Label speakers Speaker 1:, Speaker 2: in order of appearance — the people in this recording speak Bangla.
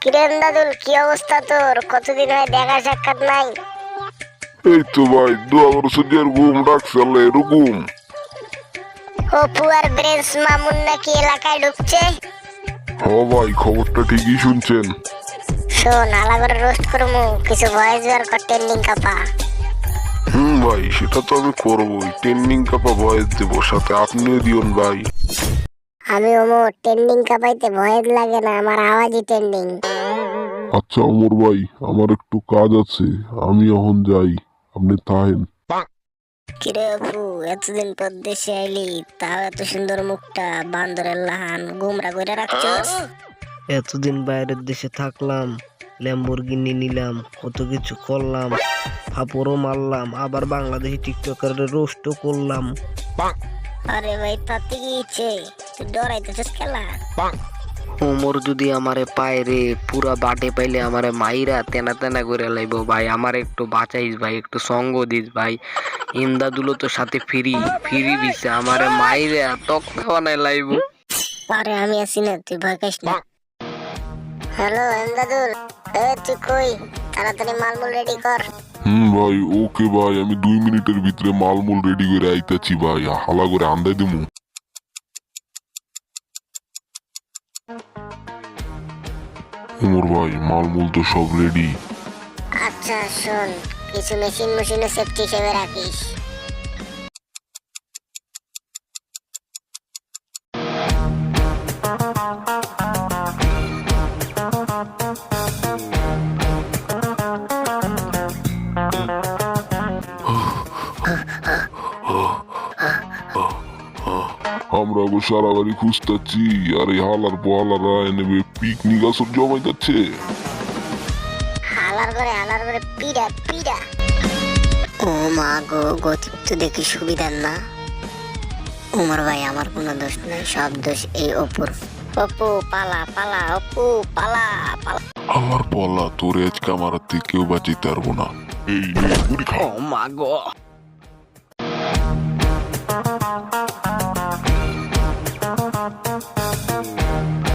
Speaker 1: কিরেন দাদুল, কি অবস্থা তোর? কতদিন হয় দেখা সাক্ষাৎ নাই।
Speaker 2: এই তো ভাই, দোয়া করছো যে ঘুম ডাকছে আল্লাহ এরকম।
Speaker 1: অপু আর ব্রেন্স মামুন নাকি এলাকায় ঢুকছে।
Speaker 2: হ ভাই, খবরটা ঠিকই শুনছেন।
Speaker 1: শোন, আলা করে রোস্ট করমু, কিছু ভয়েস বের কর, ট্রেন্ডিং কাপা।
Speaker 2: ভাই, সেটা তো আমি করবোই। ট্রেন্ডিং কাপা ভয়েস দেবো, সাথে আপনিও দিওন ভাই।
Speaker 1: আমি ওমো ট্রেন্ডিং কাপাইতে ভয়েস লাগে না, আমার আওয়াজই ট্রেন্ডিং।
Speaker 2: আচ্ছা অমর ভাই, আমার একটু কাজ আছে, আমি এখন যাই, আপনি থাকেন।
Speaker 1: কিরে অপু, এতদিন পর দেশে আইলি, তাও এত সুন্দর মুখটা বান্দরের লাহান গুমরা করে রাখছস।
Speaker 3: এতদিন বাইরের দেশে থাকলাম, ল্যাম্বরগিনি নিলাম, কত কিছু করলাম, ফাপড়ও মারলাম, আবার বাংলাদেশি টিকটকার রোস্টও করলাম।
Speaker 1: আরে ভাই, তাতে কি ইচ্ছে? তুই ডরাইতেছিস খেলা?
Speaker 3: ওমর যদি আমারে পায় রে, পুরা বাটে পাইলে আমারে মাইরা তেনা তেনা করে লাইব। ভাই আমার একটু বাঁচাইস ভাই, একটু সঙ্গ দিস ভাই। ইমদাদুলো তো সাথে ফ্রি ফ্রি দিছে, আমারে মাইরা তক্তা বানাই লাইব।
Speaker 1: আরে আমি আছি না, তুই ভয় পাইস না। হ্যালো এমদাদুল, তুই কই? তাড়াতাড়ি মালমুল রেডি কর।
Speaker 2: ভাই, ওকে ভাই, আমি 2 মিনিটের ভিতরে মালমূল রেডি করে আইতাছি ভাই, হালা করে আন্দাই দিমু। ওমর ভাই, মালমূল তো সব রেডি।
Speaker 1: আচ্ছা শোন, কিছু মেশিনে সেফটি হিসেবে রাখিস।
Speaker 2: আমরা গো সারা বাড়ি খুঁজতাছি, আর এই হালার পোহালারা এনেবে পিকনিক আসর জমাই যাচ্ছে।
Speaker 1: হালার করে পিড়া পিড়া। ও মা গো, গতি তো দেখি সুবিধার না। উমর ভাই, আমার কোনো দোষ নাই, সব দোষ এই অপুর। অপু পালা পালা, অপু পালা পালা।
Speaker 2: আমার পলা তোরে আজকে আমার হাত থেকে কেউ বাঁচিতে পারবো না। এই নে, গুলি খা।
Speaker 3: ও মা গো।